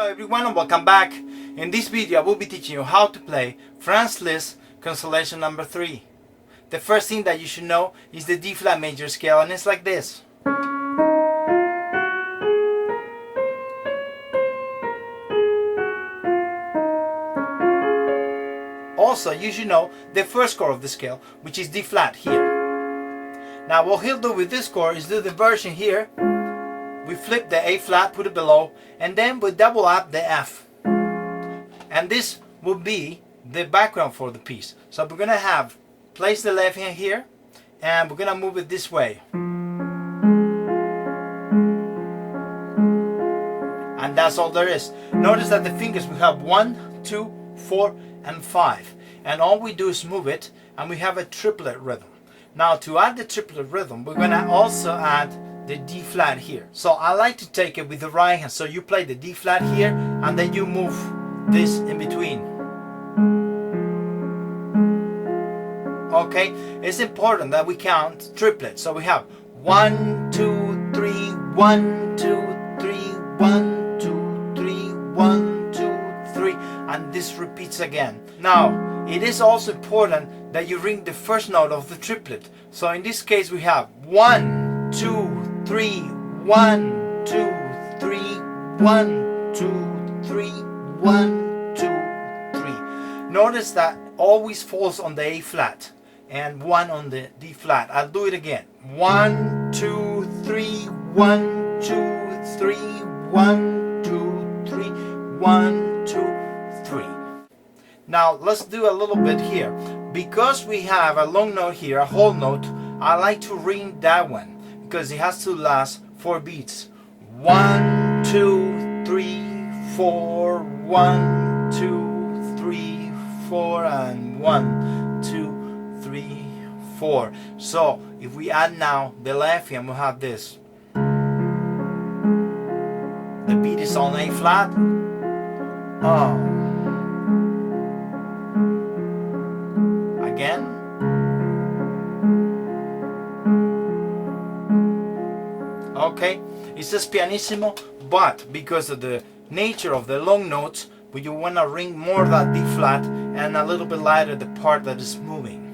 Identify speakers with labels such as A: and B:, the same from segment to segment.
A: everyone and welcome back. In this video I will be teaching you how to play Franz Liszt Consolation No. 3. The first thing that you should know is the D flat major scale, and it's like this. Also, you should know the first chord of the scale, which is D flat here. Now what he'll do with this chord is do the version here. We flip the A flat, put it below, and then we double up the F. And this will be the background for the piece. So we're going to place the left hand here, and we're going to move it this way. And that's all there is. Notice that the fingers, we have 1, 2, 4, and 5. And all we do is move it, and we have a triplet rhythm. Now to add the triplet rhythm, we're going to also add the D flat here. So I like to take it with the right hand. So you play the D flat here, and then you move this in between. Okay, it's important that we count triplets. So we have 1, 2, 3, 1, 2, 3, 1, 2, 3, 1, 2, 3, and this repeats again. Now it is also important that you ring the first note of the triplet. So in this case we have 1, 2, 3, 1, 2, 3, 1, 2, 3, 1, 2, 3. Notice that always falls on the A flat and 1 on the D flat. I'll do it again. 1, 2, 3, 1, 2, 3, 1, 2, 3, 1, 2, 3. Now let's do a little bit here. Because we have a long note here, a whole note, I like to ring that one, because it has to last 4 beats. 1, 2, 3, 4, 1, 2, 3, 4, and 1, 2, 3, 4. So if we add now the left hand, we'll have this. The beat is on A flat. Again. Okay, it says pianissimo, but because of the nature of the long notes, you want to ring more that D flat and a little bit lighter the part that is moving.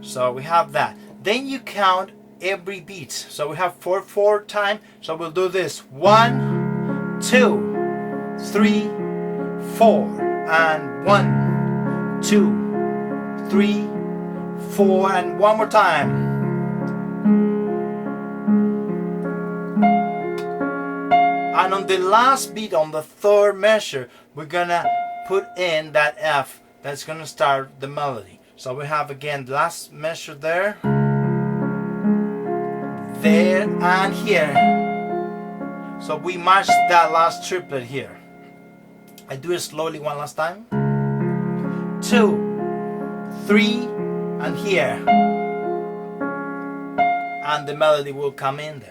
A: So we have that. Then you count every beat. So we have 4/4 time. So we'll do this: 1, 2, 3, 4, and 1, 2, 3, 4, and one more time. And on the last beat, on the third measure, we're gonna put in that F that's gonna start the melody. So we have again the last measure there, and here. So we match that last triplet here. I do it slowly one last time. 2, 3, and here. And the melody will come in there.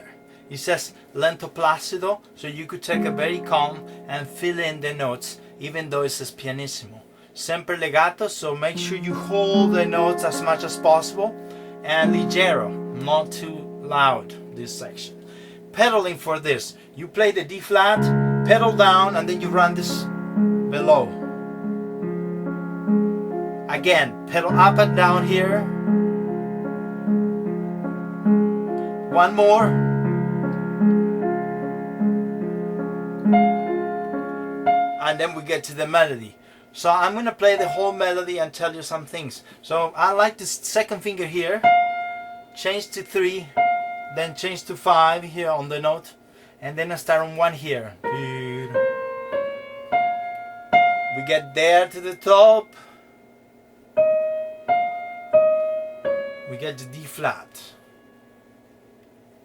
A: It says lento placido, so you could take a very calm and fill in the notes, even though it says pianissimo. Sempre legato, so make sure you hold the notes as much as possible, and leggero, not too loud, this section. Pedaling for this, you play the D flat, pedal down, and then you run this below. Again, pedal up and down here. One more. And then we get to the melody. So I'm going to play the whole melody and tell you some things. So I like this second finger here, change to 3, then change to 5 here on the note, and then I start on 1 here. We get there to the top, we get the D flat,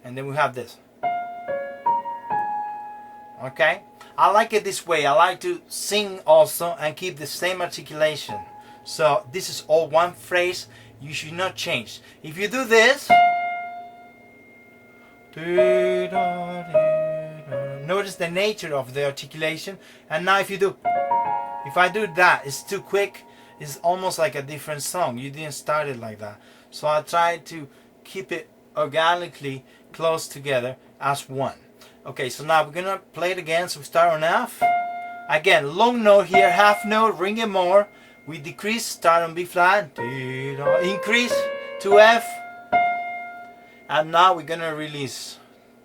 A: and then we have this. Okay? I like it this way. I like to sing also and keep the same articulation. So this is all one phrase. You should not change. If you do this, notice the nature of the articulation. And now if I do that, it's too quick. It's almost like a different song. You didn't start it like that. So I try to keep it organically close together as one. Okay, so now we're gonna play it again. So we start on F, Again, long note here, half note, ring it more. We decrease, start on B flat, increase to F, and now we're gonna release.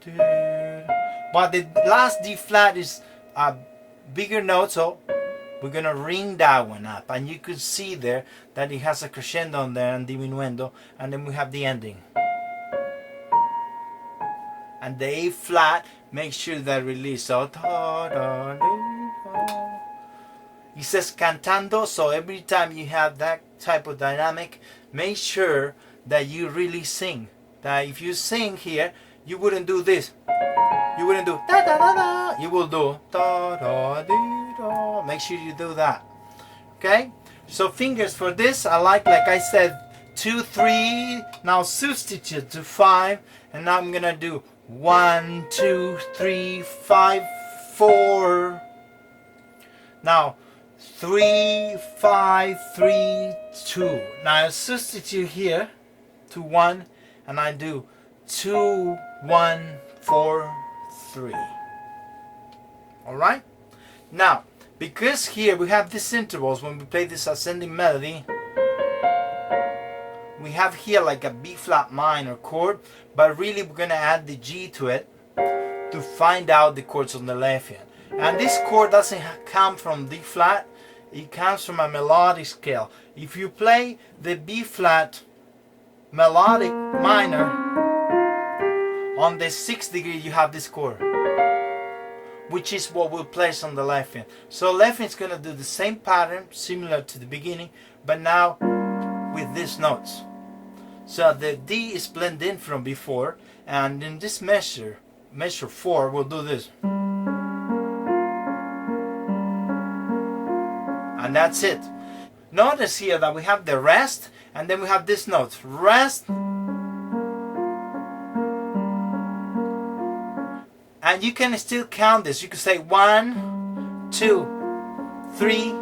A: But the last D flat is a bigger note, so we're gonna ring that one up, and you can see there that it has a crescendo on there and diminuendo, and then we have the ending. And the A flat, make sure that release. So it says cantando, so every time you have that type of dynamic, make sure that you really sing. That if you sing here, you wouldn't do this. You wouldn't do da da da da. You will do da da dee da. Make sure you do that. Okay? So fingers for this, I like I said, 2, 3. Now substitute to 5, and now I'm gonna do 1, 2, 3, 5, 4. Now 3, 5, 3, 2. Now I substitute here to 1, and I do 2, 1, 4, 3. Alright? Now, because here we have these intervals when we play this ascending melody, we have here like a B flat minor chord, but really we're going to add the G to it to find out the chords on the left hand. And this chord doesn't come from D flat, it comes from a melodic scale. If you play the B flat melodic minor, on the 6th degree you have this chord, which is what we'll place on the left hand. So left hand is going to do the same pattern, similar to the beginning, but now with these notes. So the D is blended in from before, and in this measure 4, we'll do this. And that's it. Notice here that we have the rest, and then we have this note. Rest. And you can still count this. You can say 1, 2, 3,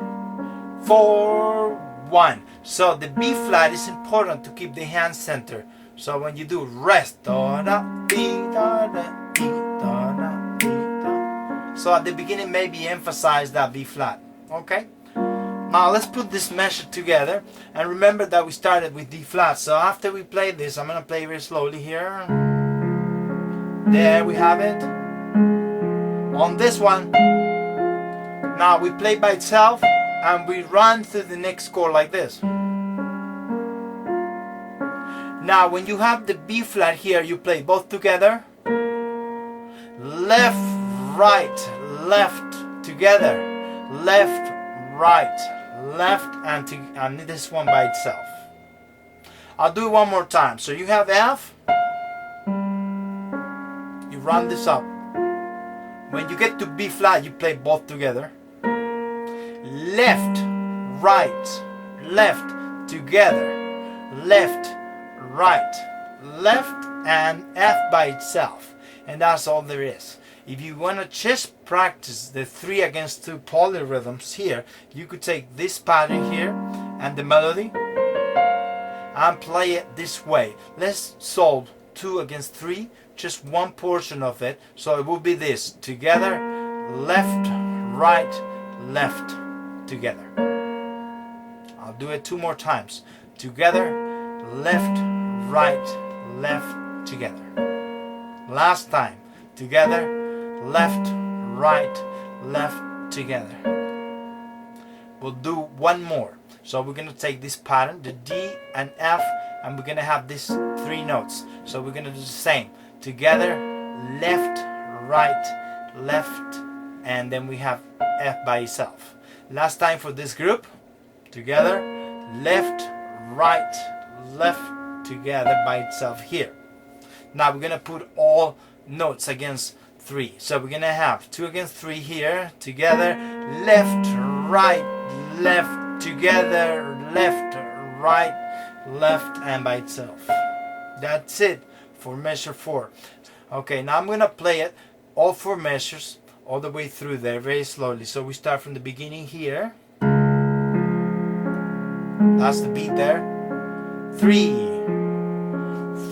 A: 4, 1. So the B flat is important to keep the hand center. So when you do rest, da da dee da da dee da da dee da. So at the beginning maybe emphasize that B flat. Okay? Now let's put this measure together, and remember that we started with D flat. So after we play this, I'm gonna play very slowly here. There we have it. On this one, now we play by itself and we run through the next chord like this. Now when you have the B flat here, you play both together. Left, right, left, together. Left, right, left, and this one by itself. I'll do it one more time. So you have F, you run this up. When you get to B flat, you play both together. Left, right, left, together. Left, right, left, and F by itself. And that's all there is. If you want to just practice the 3 against 2 polyrhythms here, you could take this pattern here and the melody and play it this way. Let's solve 2 against 3, just one portion of it. So it will be this: together, left, right, left, together. I'll do it 2 more times. Together, left, right, left, together. Last time. Together, left, right, left, together. We'll do one more. So we're going to take this pattern, the D and F, and we're going to have these 3 notes. So we're going to do the same. Together, left, right, left, and then we have F by itself. Last time for this group. Together, left, right, left, together by itself here. Now we're going to put all notes against 3. So we're going to have 2 against 3 here. Together, left, right, left, together, left, right, left, and by itself. That's it for measure 4. Okay, now I'm going to play it all 4 measures all the way through there very slowly. So we start from the beginning here. That's the beat there. 3,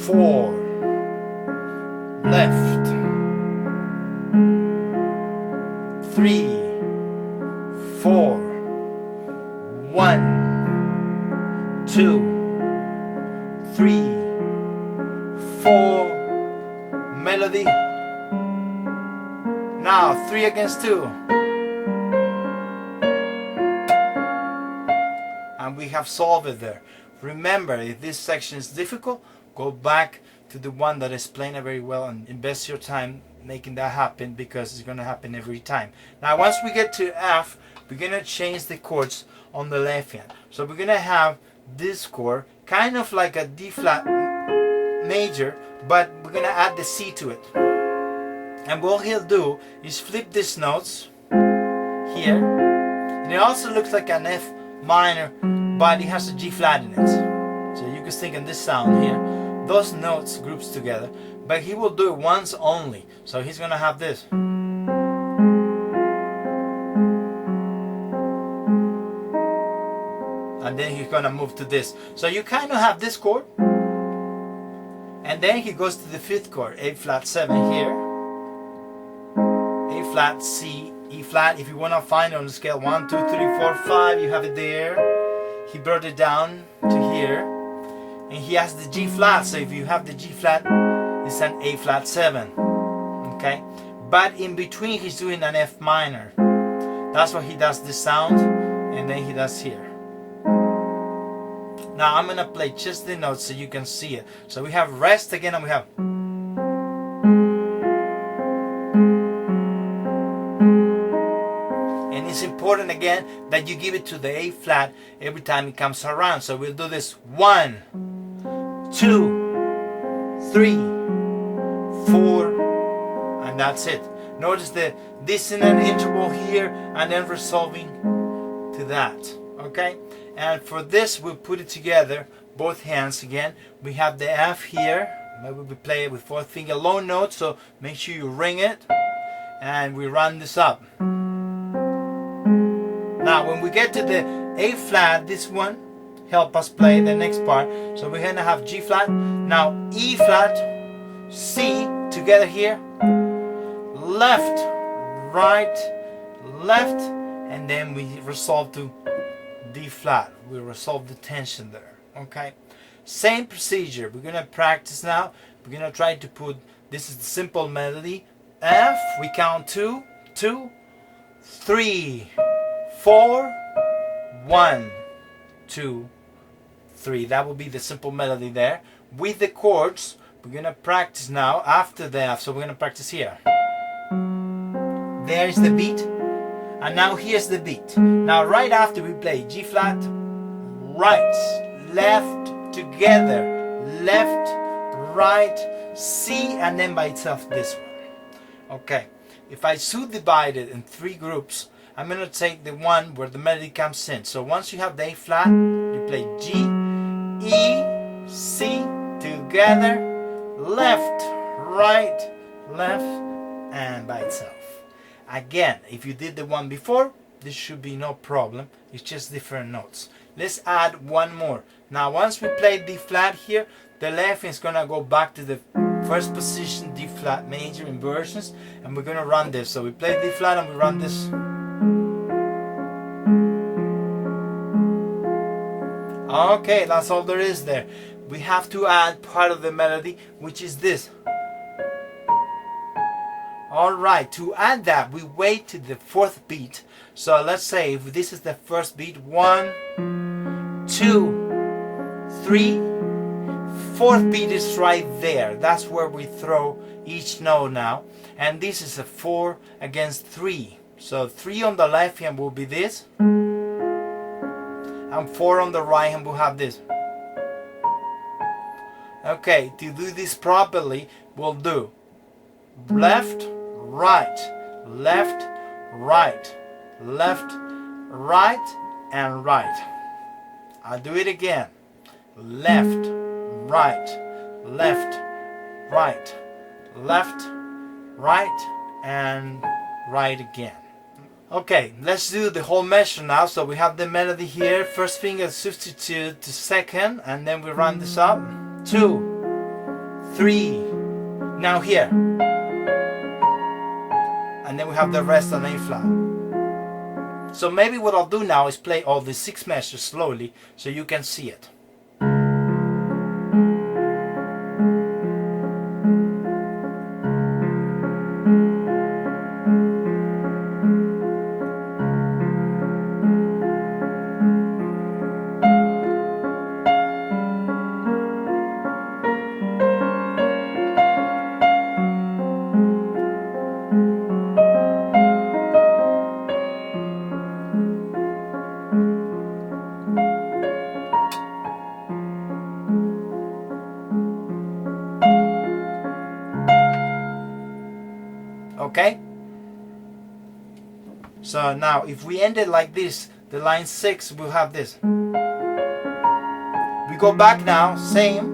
A: 4, left, 3, Now 3 against 2. And we have solved it there. Remember, if this section is difficult, go back to the one that explained it very well and invest your time making that happen, because it's going to happen every time. Now once we get to F, we're going to change the chords on the left hand. So we're going to have this chord kind of like a D flat major, but we're going to add the C to it. And what he'll do is flip these notes here, and it also looks like an F minor, but it has a G flat in it. So you can think of this sound here, those notes groups together, but he will do it once only. So he's going to have this. And then he's going to move to this. So you kind of have this chord, and then he goes to the 5th chord, A flat 7 here, A flat C, E flat. If you want to find it on the scale 1, 2, 3, 4, 5, you have it there. He brought it down to here, and he has the G flat. So if you have the G flat, it's an A flat 7. Okay, but in between he's doing an F minor. That's why he does this sound, and then he does here. Now I'm gonna play just the notes so you can see it. So we have rest again, and we have. And it's important again that you give it to the A flat every time it comes around. So we'll do this 1, 2, 3, 4, and that's it. Notice the dissonant interval here, and then resolving to that. Okay, and for this we'll put it together, both hands again. We have the F here. Maybe we play it with 4th finger low note, so make sure you ring it, and we run this up. Now when we get to the A flat, this one help us play the next part. So we're gonna have G flat, now E flat, C together here, left, right, left, and then we resolve to D flat. We resolve the tension there. Okay, same procedure. We're gonna practice now. We're gonna try to put, this is the simple melody, F, we count 2, 2, 3, 4, 1, 2, 3. That will be the simple melody there. With the chords, we're gonna practice now after the F. So we're gonna practice here. There's the beat, and now here's the beat. Now right after we play G flat, right, left, together, left, right, C, and then by itself this one. Okay, if I subdivide it in 3 groups, I'm going to take the one where the melody comes in. So once you have the A flat, you play G, E, C, together, left, right, left, and by itself. Again, if you did the one before, this should be no problem. It's just different notes. Let's add one more. Now once we play D flat here, the left is going to go back to the first position, D flat major inversions, and we're going to run this. So we play D flat and we run this. Okay, that's all there is there. We have to add part of the melody, which is this. Alright, to add that, we wait to the 4th beat. So let's say if this is the first beat, 1, 2, 3, 4th beat is right there. That's where we throw each note now. And this is a 4 against 3. So 3 on the left hand will be this, and 4 on the right hand will have this. Okay, to do this properly, we'll do left, right, left, right, left, right, and right. I'll do it again. Left, right, left, right, left, right, and right again. Okay, let's do the whole measure now. So we have the melody here. First finger substitute to 2nd, and then we run this up. 2, 3. Now here. And then we have the rest on A flat. So maybe what I'll do now is play all the 6 measures slowly so you can see it. So now if we end it like this, the line 6 will have this. We go back now, same.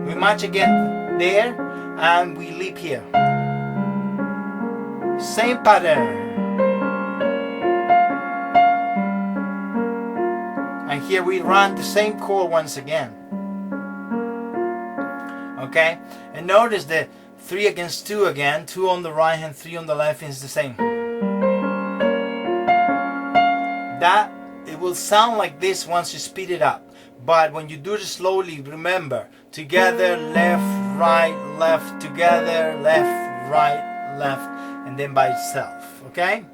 A: We match again there, and we leap here. Same pattern. And here we run the same chord once again. Okay? And notice the 3 against 2 again. 2 on the right hand, 3 on the left is the same. That, it will sound like this once you speed it up. But when you do it slowly, remember, together, left, right, left, together, left, right, left, and then by itself. Okay?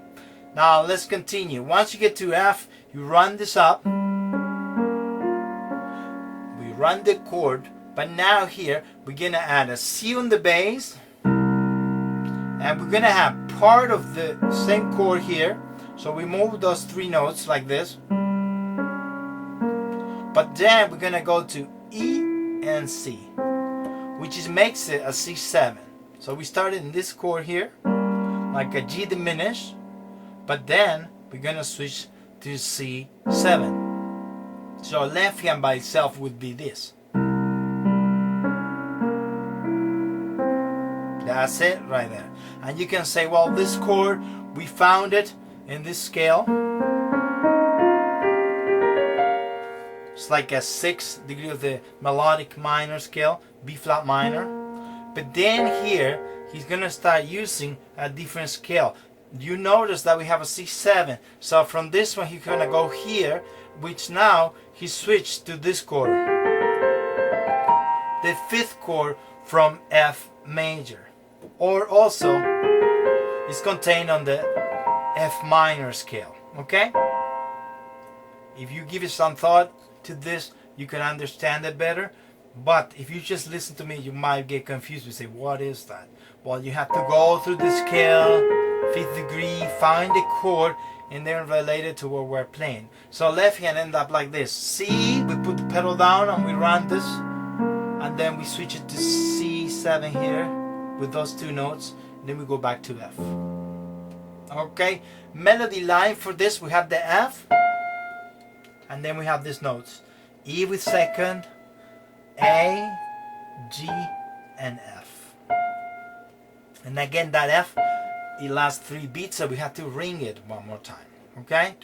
A: Now let's continue. Once you get to F, you run this up. We run the chord, but now here we're gonna add a C on the bass, and we're gonna have part of the same chord here. So we move those 3 notes like this. But then we're gonna go to E and C, which makes it a C7. So we started in this chord here, like a G diminished, but then we're gonna switch to C7. So left hand by itself would be this. That's it right there. And you can say, well, this chord, we found it in this scale. It's like a 6th degree of the melodic minor scale, B flat minor. But then here, he's gonna start using a different scale. You notice that we have a C7. So from this one, he's gonna go here, which now he switched to this chord. The 5th chord from F major. Or also, it's contained on the F minor scale. Okay? If you give it some thought to this, you can understand it better. But if you just listen to me, you might get confused and say, what is that? Well, you have to go through the scale, 5th degree, find the chord, and then relate it to what we're playing. So left hand end up like this. C, we put the pedal down and we run this, and then we switch it to C7 here with those 2 notes, and then we go back to F. Okay, melody line for this, we have the F, and then we have these notes. E with 2nd, A, G, and F. And again, that F, it lasts 3 beats, so we have to ring it one more time. Okay?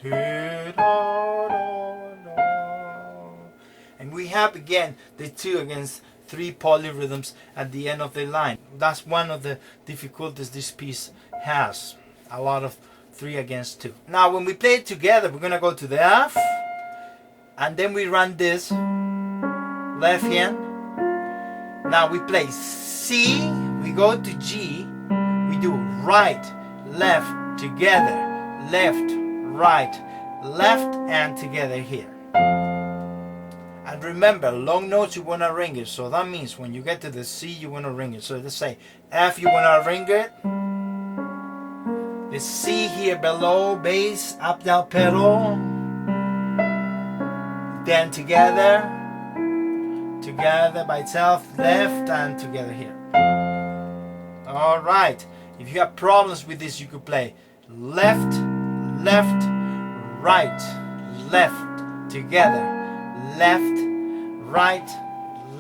A: And we have again the 2 against 3 polyrhythms at the end of the line. That's one of the difficulties this piece has. A lot of 3 against 2. Now when we play it together, we're gonna go to the F, and then we run this left hand. Now we play C, we go to G, we do right, left, together, left, right, left, and together here. And remember, long notes you want to ring it, so that means when you get to the C you want to ring it. So let's say F, you want to ring it, the C here below, bass, up down pedal, then together by itself, left, and together here. Alright, if you have problems with this, you could play left, left, right, left, together, left, right,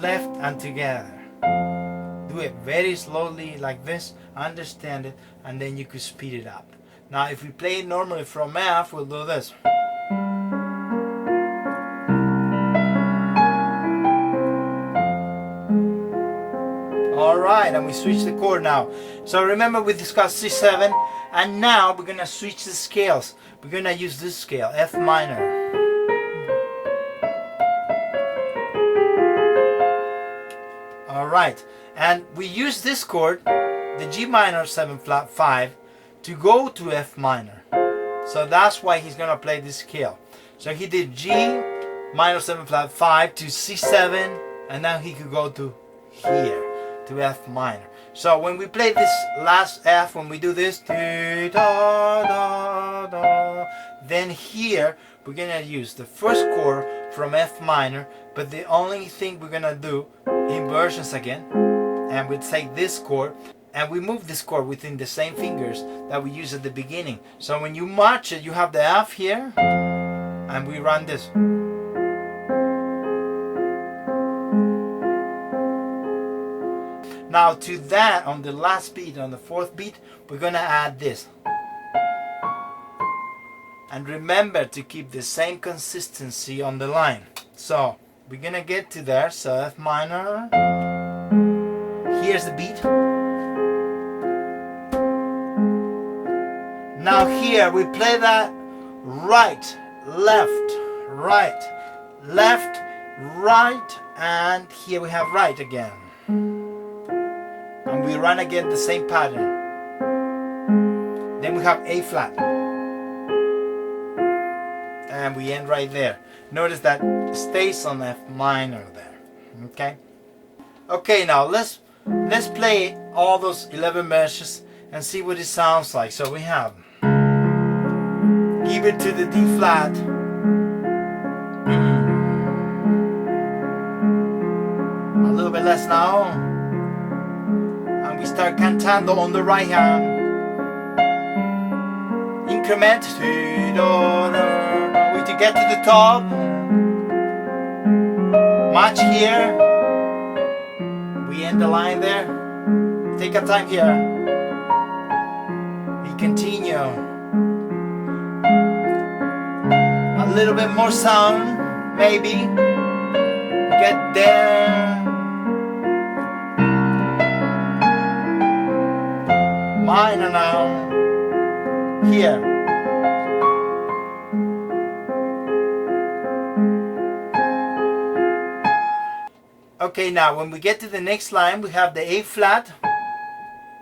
A: left, and together. Do it very slowly like this, understand it, and then you could speed it up. Now if we play it normally from F, we'll do this. Alright, and we switch the chord now. So remember we discussed C7, and now we're gonna switch the scales. We're gonna use this scale, F minor. Alright, and we use this chord, the G minor 7 flat 5, to go to F minor. So that's why he's gonna play this scale. So he did G minor 7 flat 5 to C7, and now he could go to here, to F minor. So when we play this last F, when we do this, then here we're gonna use the first chord from F minor, but the only thing we're gonna do inversions again, and we'd take this chord and we move this chord within the same fingers that we use at the beginning. So when you march it, you have the F here, and we run this. Now to that, on the last beat, on the fourth beat, we're gonna add this. And remember to keep the same consistency on the line. So we're gonna get to there, so F minor. Here's the beat. Now here we play that right, left, right, left, right, and here we have right again. And we run again the same pattern. Then we have A flat. And we end right there. Notice that it stays on F minor there. Okay? Okay, now let's play all those 11 measures and see what it sounds like. So we have, give it to the D flat. A little bit less now. And we start cantando on the right hand. Increment. To get to the top. March here. We end the line there. Take our time here. We continue. A little bit more sound, maybe. Get there. Minor now. Here. Okay, now when we get to the next line, we have the A flat,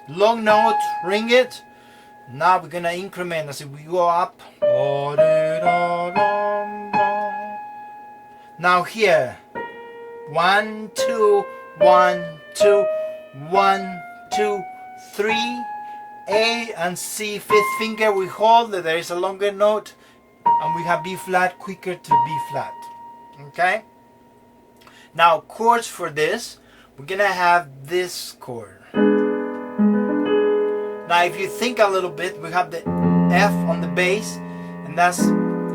A: long note, ring it. Now we're gonna increment as we go up. Now here, 1, 2, 1, 2, 1, 2, 3, A and C, fifth finger we hold. There is a longer note, and we have B flat, quicker to B flat. Okay. Now chords for this, we're gonna have this chord. Now if you think a little bit, we have the F on the bass, and that's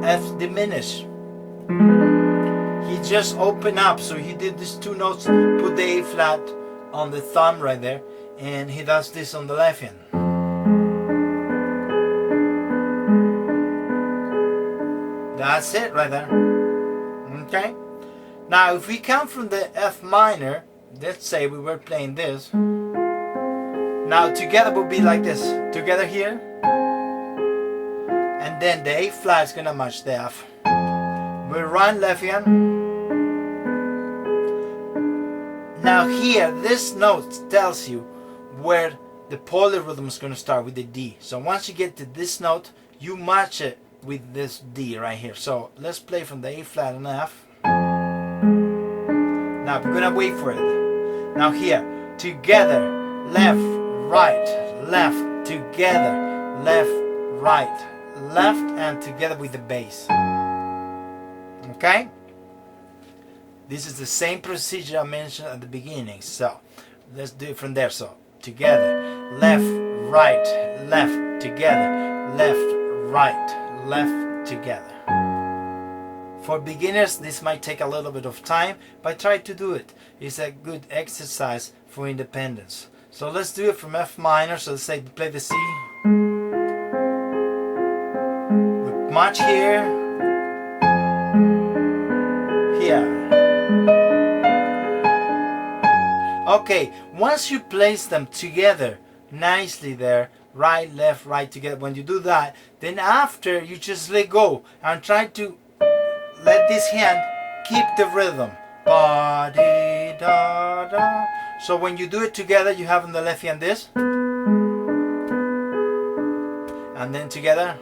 A: F diminished. He just opened up, so he did these two notes, put the A flat on the thumb right there, and he does this on the left hand. That's it right there. Okay? Now if we count from the F minor, let's say we were playing this. Now together will be like this. Together here. And then the A flat is gonna match the F. We run left hand. Now here, this note tells you where the polyrhythm is gonna start with the D. So once you get to this note, you match it with this D right here. So let's play from the A flat and F. Now we're gonna wait for it. Now here, together, left, right, left, together, left, right, left, and together with the bass. Okay? This is the same procedure I mentioned at the beginning. So let's do it from there. So together, left, right, left, together, left, right, left, together. For beginners, this might take a little bit of time, but try to do it. It's a good exercise for independence. So let's do it from F minor. So let's say we play the C. We march here. Here. Okay, once you place them together nicely there, right, left, right together, when you do that, then after you just let go and try to let this hand keep the rhythm. Ba, dee, da, da. So when you do it together, you have on the left hand this. And then together.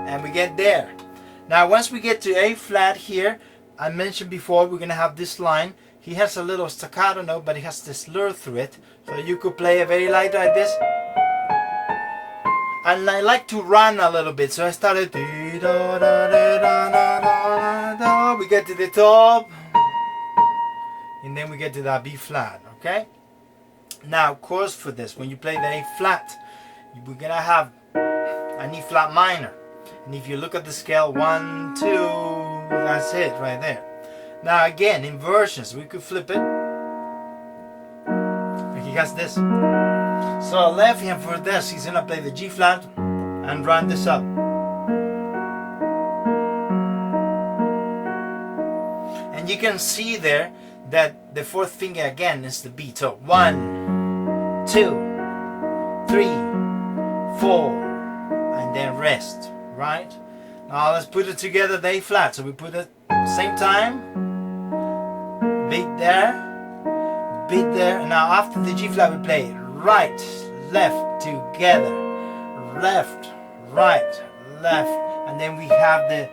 A: And we get there. Now once we get to A flat here, I mentioned before we're going to have this line. He has a little staccato note, but it has this slur through it. So you could play a very light like this. And I like to run a little bit, so I started. We get to the top, and then we get to that B flat. Okay. Now chords for this, when you play the A flat, we're gonna have an E flat minor, and if you look at the scale 1, 2, that's it right there. Now again, inversions, we could flip it. He has this. So left hand for this, he's gonna play the G flat and run this up. And you can see there that the fourth finger again is the beat. So 1, 2, 3, 4, and then rest, right? Now let's put it together, the A flat. So we put it same time, beat there, beat there. And now after the G flat we play right, left, together, left, right, left, and then we have the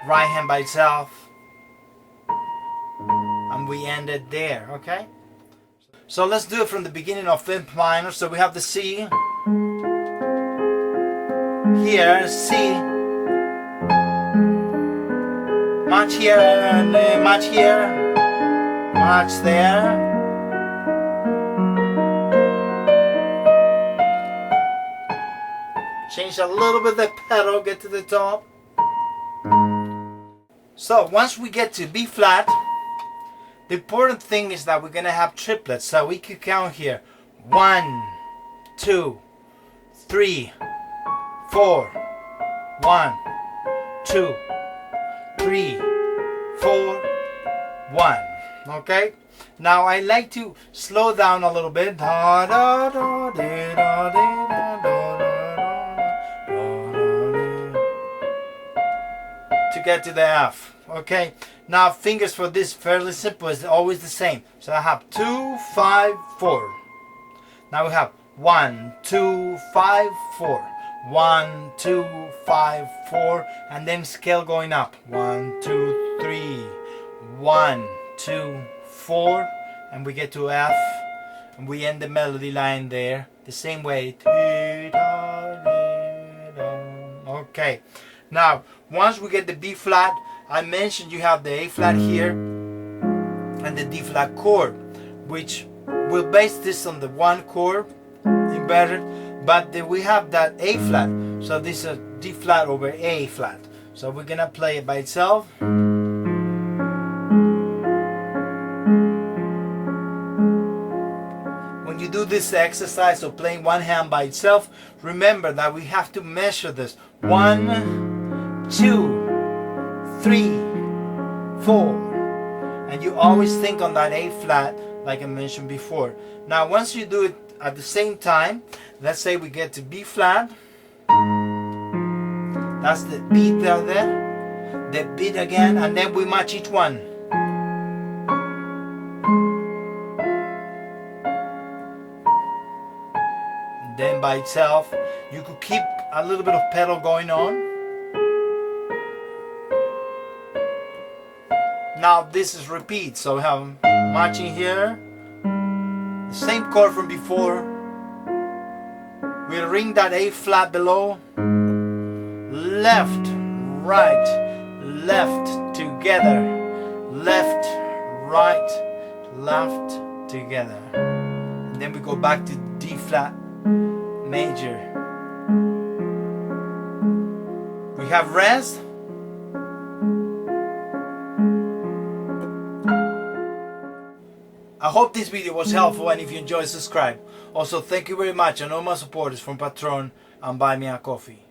A: right hand by itself, and we end it there, okay? So let's do it from the beginning of fifth minor. So we have the C here, C, much here, and much here, much there. Change a little bit the pedal, get to the top. So once we get to B flat, the important thing is that we're gonna have triplets. So we could count here 1, 2, 3, 4, 1, 2, 3, 4, 1. Okay? Now I like to slow down a little bit. Da, da, da, da, da, da, da, to get to the F. Okay, now fingers for this fairly simple, is always the same. So I have 2, 5, 4. Now we have 1, 2, 5, 4. 1, 2, 5, 4, and then scale going up. 1, 2, 3. 1, 2, 4, and we get to F, and we end the melody line there the same way. Okay. Now, once we get the B flat, I mentioned you have the A flat here and the D flat chord, which we'll base this on the one chord embedded, but then we have that A flat, so this is a D flat over A flat. So we're gonna play it by itself. When you do this exercise of playing one hand by itself, remember that we have to measure this. 1, 2, 3, 4, and you always think on that A flat like I mentioned before. Now once you do it at the same time, let's say we get to B flat, that's the beat there, the beat again, and then we match each one. Then by itself, you could keep a little bit of pedal going on. Now this is repeat, so we have matching here, the same chord from before. We ring that A flat below, left, right, left, together, left, right, left, together. And then we go back to D flat major. We have rest. I hope this video was helpful, and if you enjoyed, subscribe. Also, thank you very much, and all my supporters from Patreon and Buy Me a Coffee.